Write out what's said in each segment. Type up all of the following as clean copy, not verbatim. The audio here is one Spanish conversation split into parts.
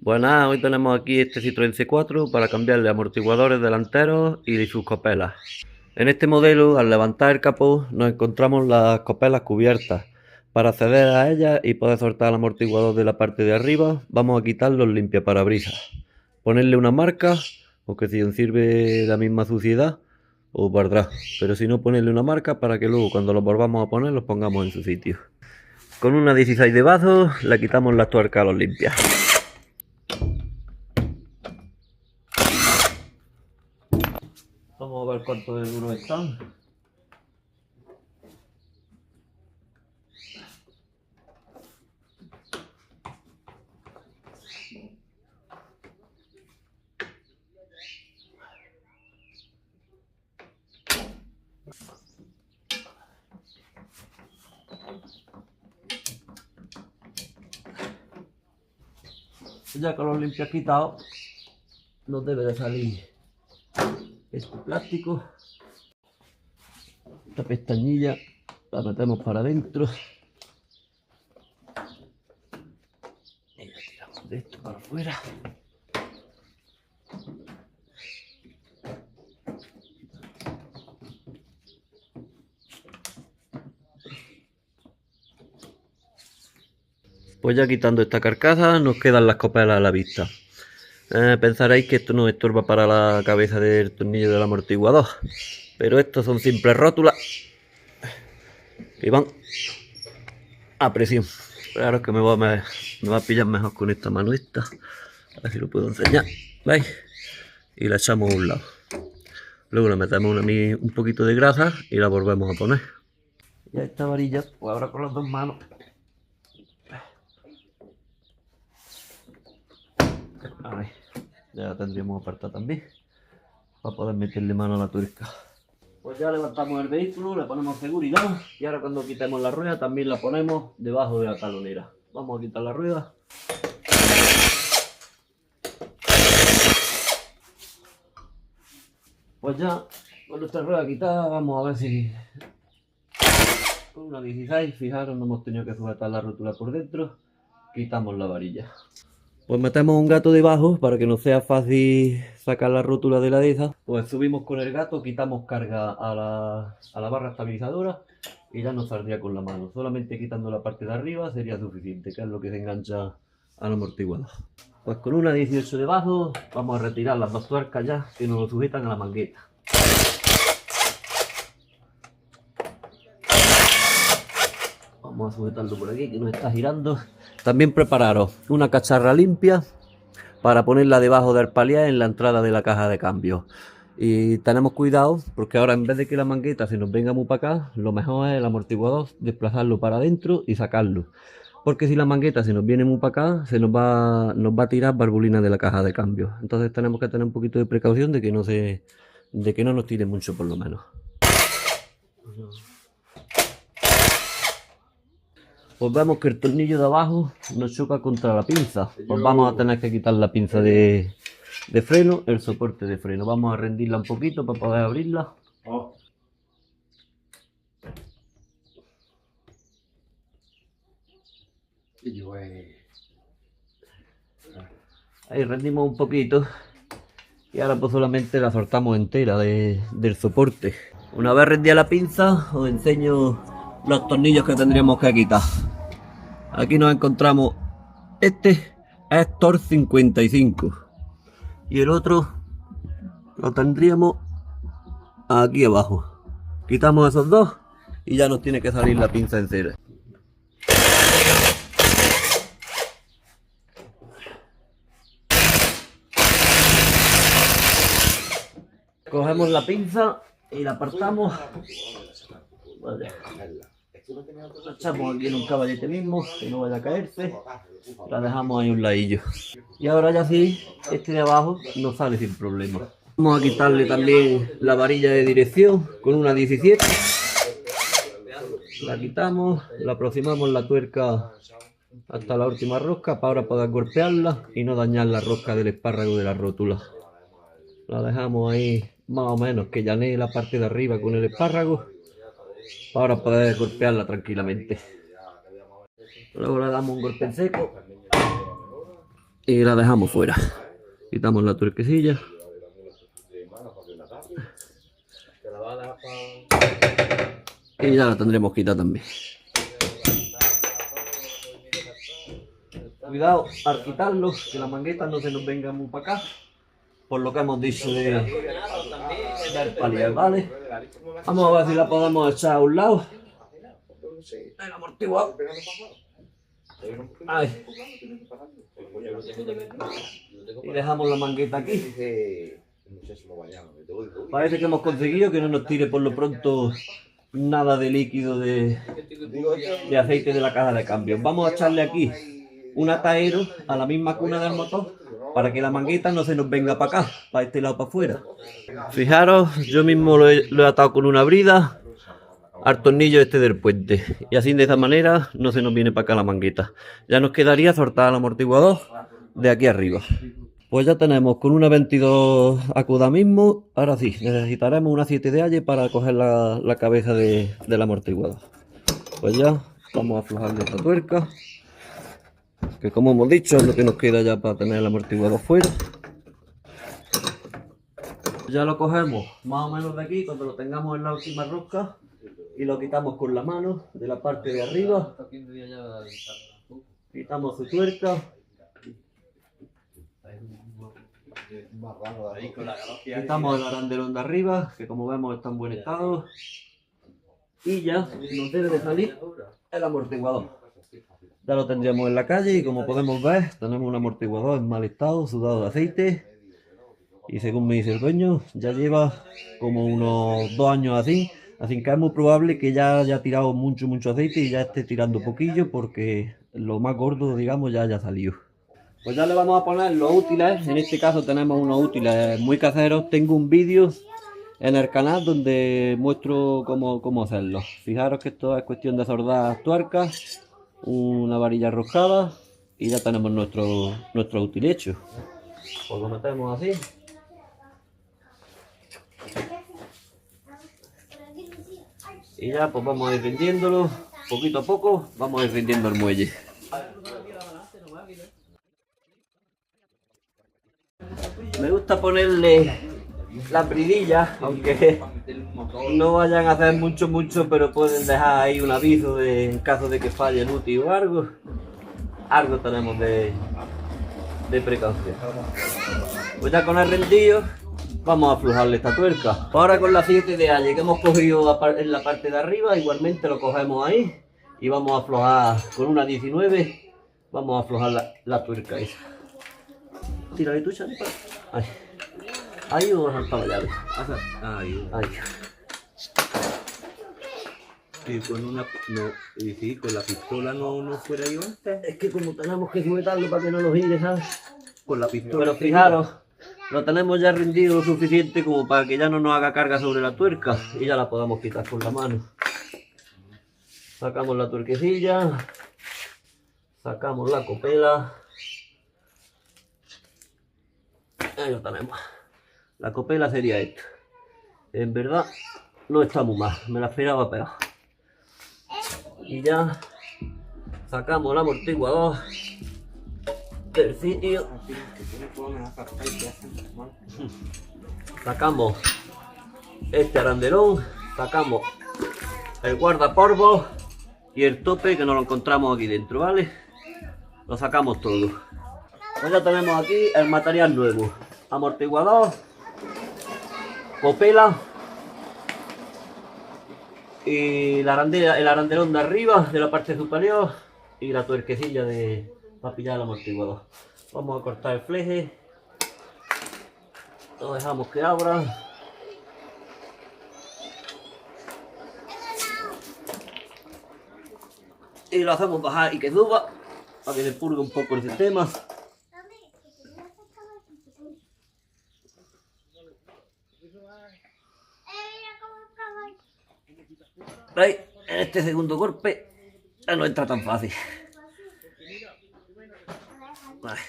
Pues nada, hoy tenemos aquí este Citroën C4 para cambiarle amortiguadores delanteros y sus copelas. En este modelo, al levantar el capó, nos encontramos las copelas cubiertas. Para acceder a ellas y poder soltar el amortiguador de la parte de arriba, vamos a quitar los limpiaparabrisas. Ponerle una marca, porque si os sirve la misma suciedad, os valdrá. Pero si no, ponerle una marca para que luego cuando los volvamos a poner, los pongamos en su sitio. Con una 16 de bazo, le quitamos las tuercas a los limpias. Vamos a ver cuánto de duro están. Ya con los limpias quitados, nos debe de salir este plástico. Esta pestañilla la metemos para adentro y la tiramos de esto para afuera. Pues ya quitando esta carcasa nos quedan las copelas a la vista. Pensaréis que esto no estorba para la cabeza del tornillo del amortiguador, pero estos son simples rótulas que van a presión. Claro que me va a pillar mejor con esta mano esta. A ver si lo puedo enseñar. ¿Veis? Y la echamos a un lado. Luego le metemos un poquito de grasa y la volvemos a poner. Y a esta varilla, pues ahora con las dos manos. Ahí, ya la tendríamos apartada también. Para poder meterle mano a la tuerca. Pues ya levantamos el vehículo, le ponemos seguridad y ahora cuando quitemos la rueda también la ponemos debajo de la talonera. Vamos a quitar la rueda. Pues ya con nuestra rueda quitada vamos a ver si con una 16, fijaros, no hemos tenido que sujetar la rótula por dentro, quitamos la varilla. Pues metemos un gato debajo para que no sea fácil sacar la rótula de la de esa. Pues subimos con el gato, quitamos carga a la barra estabilizadora y ya nos saldría con la mano. Solamente quitando la parte de arriba sería suficiente, que es lo que se engancha al amortiguador. Pues con una 18 debajo vamos a retirar las dos tuercas ya que nos lo sujetan a la mangueta. Vamos a sujetarlo por aquí que nos está girando. También prepararos una cacharra limpia para ponerla debajo del palier en la entrada de la caja de cambio. Y tenemos cuidado porque ahora en vez de que la mangueta se nos venga muy para acá, lo mejor es el amortiguador desplazarlo para adentro y sacarlo. Porque si la mangueta se nos viene muy para acá, nos va a tirar barbulina de la caja de cambio. Entonces tenemos que tener un poquito de precaución de que no nos tire mucho por lo menos. Pues vemos que el tornillo de abajo nos choca contra la pinza. Pues vamos a tener que quitar la pinza de freno, el soporte de freno. Vamos a rendirla un poquito para poder abrirla. Ahí rendimos un poquito. Y ahora pues solamente la soltamos entera del soporte. Una vez rendida la pinza, os enseño los tornillos que tendríamos que quitar. Aquí nos encontramos, este es Tor 55 y el otro lo tendríamos aquí abajo. Quitamos esos dos y ya nos tiene que salir la pinza entera. Cogemos la pinza y la apartamos. Vale. La echamos aquí en un caballete mismo, que no vaya a caerse. La dejamos ahí un ladillo. Y ahora ya sí, este de abajo nos sale sin problema. Vamos a quitarle también la varilla de dirección con una 17. La quitamos, la aproximamos la tuerca hasta la última rosca para ahora poder golpearla y no dañar la rosca del espárrago de la rótula. La dejamos ahí más o menos que llanee la parte de arriba con el espárrago para poder golpearla tranquilamente. Luego le damos un golpe en seco y la dejamos fuera. Quitamos la tuerquecilla. Y ya la tendremos quitada también. Cuidado al quitarlo, que las manguetas no se nos vengan muy para acá. Por lo que hemos dicho del palier, ¿vale? Vamos a ver si la podemos echar a un lado. El amortiguador. Ahí. Y dejamos la mangueta aquí. Parece que hemos conseguido que no nos tire por lo pronto nada de líquido de aceite de la caja de cambio. Vamos a echarle aquí un atadero a la misma cuna del motor para que la mangueta no se nos venga para acá, para este lado para afuera. Fijaros, yo mismo lo he atado con una brida al tornillo este del puente y así de esa manera no se nos viene para acá la mangueta. Ya nos quedaría soltar el amortiguador de aquí arriba. Pues ya tenemos con una 22 acuda mismo. Ahora sí, necesitaremos una 7 de alle para coger la cabeza del amortiguador. Pues ya vamos a aflojar esta tuerca, que como hemos dicho es lo que nos queda ya para tener el amortiguador fuera. Ya lo cogemos más o menos de aquí cuando lo tengamos en la última rosca y lo quitamos con la mano de la parte de arriba. Quitamos su tuerca. Quitamos el arandelón de arriba, que como vemos está en buen estado. Y ya nos debe de salir el amortiguador. Ya lo tendríamos en la calle y como podemos ver tenemos un amortiguador en mal estado, sudado de aceite. Y según me dice el dueño, ya lleva como unos 2 años así. Así que es muy probable que ya haya tirado mucho aceite y ya esté tirando poquillo porque lo más gordo, digamos, ya haya salido. Pues ya le vamos a poner los útiles. En este caso tenemos unos útiles muy caseros. Tengo un vídeo en el canal donde muestro cómo hacerlo. Fijaros que esto es cuestión de soldar tuercas, una varilla roscada y ya tenemos nuestro útil hecho. Pues lo metemos así. Y ya pues vamos a ir rindiéndolo, poquito a poco vamos a ir rindiendo el muelle. Me gusta ponerle las bridillas, aunque no vayan a hacer mucho, pero pueden dejar ahí un aviso en caso de que falle el útil o algo. Algo tenemos de precaución. Pues ya con el rendido vamos a aflojarle esta tuerca. Ahora con la 7 de alle que hemos cogido en la parte de arriba, igualmente lo cogemos ahí y vamos a aflojar con una 19, vamos a aflojar la tuerca esa. Tírale tú, Chanpa. Ahí. Ahí o a saltar la llave. Ahí. Ahí. Y con una y sí, con la pistola no fuera yo antes. Es que como tenemos que sujetarlo para que no nos gire, ¿sabes? Con la pistola. Pero fijaros, lo tenemos ya rendido lo suficiente como para que ya no nos haga carga sobre la tuerca y ya la podamos quitar con la mano. Sacamos la tuerquecilla, sacamos la copela. Ahí lo tenemos. La copela sería esta. En verdad no está muy mal, me la esperaba peor. Y ya sacamos el amortiguador del sitio. Sacamos este arandelón, sacamos el guardapolvo y el tope que nos lo encontramos aquí dentro, ¿vale? Lo sacamos todo. Pues ya tenemos aquí el material nuevo: amortiguador, copela y el arandelón de arriba de la parte superior y la tuerquecilla para pillar el amortiguador. Vamos a cortar el fleje, lo dejamos que abra. Y lo hacemos bajar y que suba para que se purgue un poco el sistema. Ahí, en este segundo golpe ya no entra tan fácil. Vale.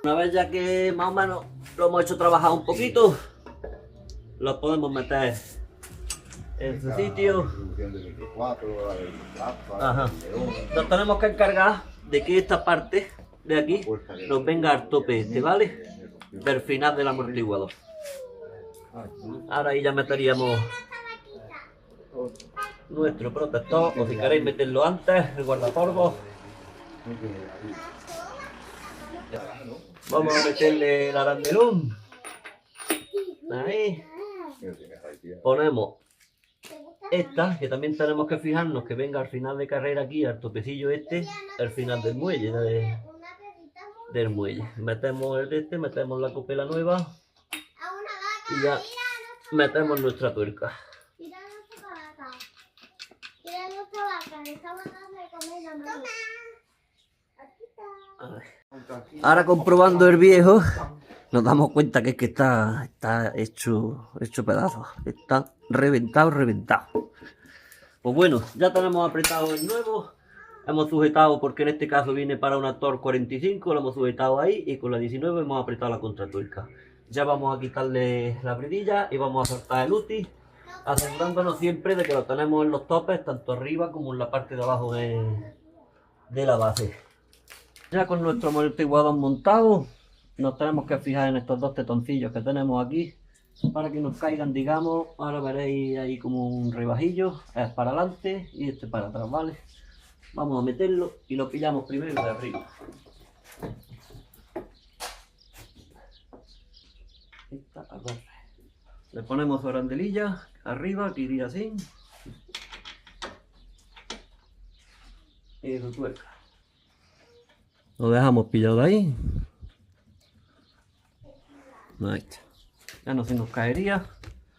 Una vez ya que más o menos lo hemos hecho trabajar un poquito, lo podemos meter en su sitio. Ajá. Nos tenemos que encargar de que esta parte de aquí nos venga al tope este, ¿vale? Del final del amortiguador. Ahora ahí ya meteríamos nuestro protector, o si queréis meterlo antes, el guardapolvo. Vamos a meterle el arandelón. Ahí. Ponemos esta, que también tenemos que fijarnos que venga al final de carrera aquí, al topecillo este, al final del muelle, del muelle. Metemos el de este, metemos la copela nueva y ya metemos nuestra tuerca. Ahora comprobando el viejo, nos damos cuenta que es que está hecho pedazos. Está reventado. Pues bueno, ya tenemos apretado el nuevo. Hemos sujetado, porque en este caso viene para una Torx 45, lo hemos sujetado ahí y con la 19 hemos apretado la contratuerca. Ya vamos a quitarle la bridilla y vamos a soltar el UTI, asegurándonos siempre de que lo tenemos en los topes, tanto arriba como en la parte de abajo de la base. Ya con nuestro amortiguador montado, nos tenemos que fijar en estos dos tetoncillos que tenemos aquí para que nos caigan, digamos. Ahora veréis ahí como un rebajillo, es para adelante y este para atrás, ¿vale? Vamos a meterlo y lo pillamos primero de arriba. Esta agarre. Le ponemos su arandelilla arriba, que iría así. Y su tuerca. Lo dejamos pillado ahí. Ahí está. Ya no se nos caería.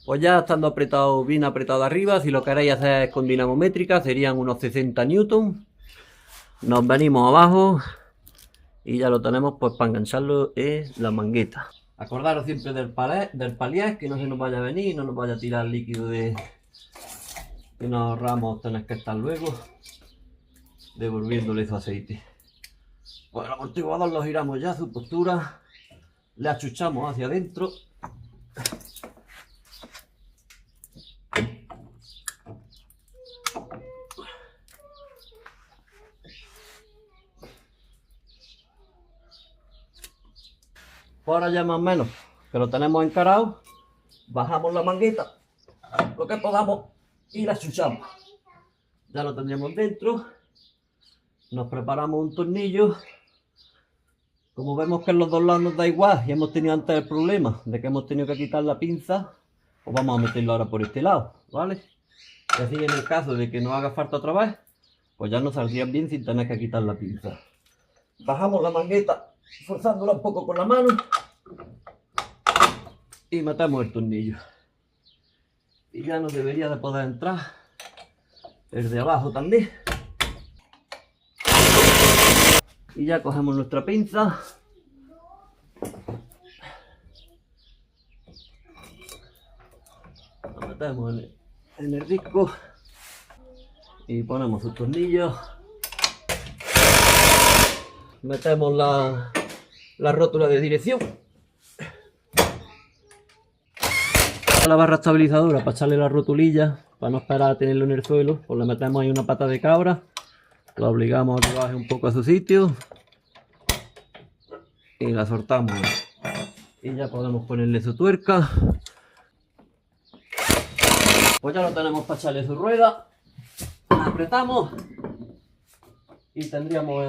Pues ya estando apretado, bien apretado arriba, si lo queréis hacer con dinamométrica serían unos 60 newton. Nos venimos abajo y ya lo tenemos pues para engancharlo en la mangueta. Acordaros siempre del palier, que no se nos vaya a venir, no nos vaya a tirar líquido que nos ahorramos tener que estar luego devolviéndole su aceite. Pues el amortiguador lo giramos ya a su postura, le achuchamos hacia adentro. Pues ahora ya más o menos que lo tenemos encarado, bajamos la mangueta, lo que podamos, y la achuchamos. Ya lo tendríamos dentro. Nos preparamos un tornillo. Como vemos que en los dos lados nos da igual y hemos tenido antes el problema de que hemos tenido que quitar la pinza, pues vamos a meterlo ahora por este lado, ¿vale? Y así en el caso de que nos haga falta otra vez, pues ya nos saldría bien sin tener que quitar la pinza. Bajamos la mangueta forzándola un poco con la mano y metemos el tornillo. Y ya nos debería de poder entrar el de abajo también. Y ya cogemos nuestra pinza. La metemos en el disco y ponemos sus tornillos. Metemos la rótula de dirección. La barra estabilizadora para echarle la rotulilla, para no esperar a tenerlo en el suelo, pues le metemos ahí una pata de cabra. La obligamos a que baje un poco a su sitio y la soltamos y ya podemos ponerle su tuerca. Pues ya lo tenemos para echarle su rueda, apretamos y tendríamos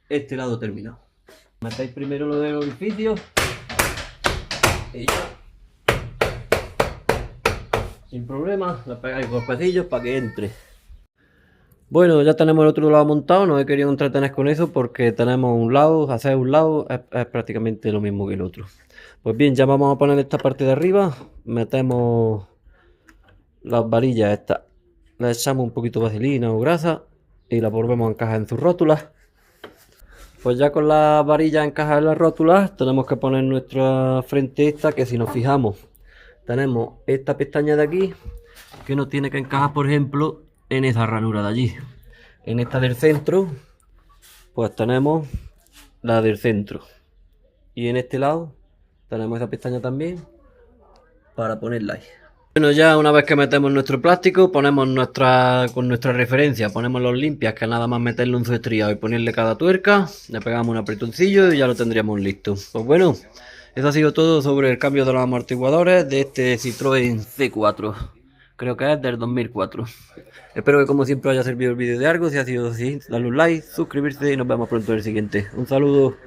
este lado terminado. Metéis primero lo del orificio y ya sin problema le pegáis golpecillos para que entre. Bueno, ya tenemos el otro lado montado, no he querido entretener con eso porque tenemos un lado, hacer un lado es prácticamente lo mismo que el otro. Pues bien, ya vamos a poner esta parte de arriba, metemos las varillas estas, le echamos un poquito de vaselina o grasa y la volvemos a encajar en sus rótulas. Pues ya con las varillas encajadas en las rótulas tenemos que poner nuestra frente esta, que si nos fijamos tenemos esta pestaña de aquí que nos tiene que encajar, por ejemplo, en esa ranura de allí. En esta del centro pues tenemos la del centro y en este lado tenemos esa pestaña también para ponerla ahí. Bueno, ya una vez que metemos nuestro plástico, ponemos con nuestra referencia, ponemos los limpias, que nada más meterle un estriado y ponerle cada tuerca, le pegamos un apretoncillo y ya lo tendríamos listo. Pues bueno, eso ha sido todo sobre el cambio de los amortiguadores de este Citroën C4. Creo que es del 2004. Espero que como siempre haya servido el vídeo de algo. Si ha sido así, dale un like, suscribirse y nos vemos pronto en el siguiente. Un saludo.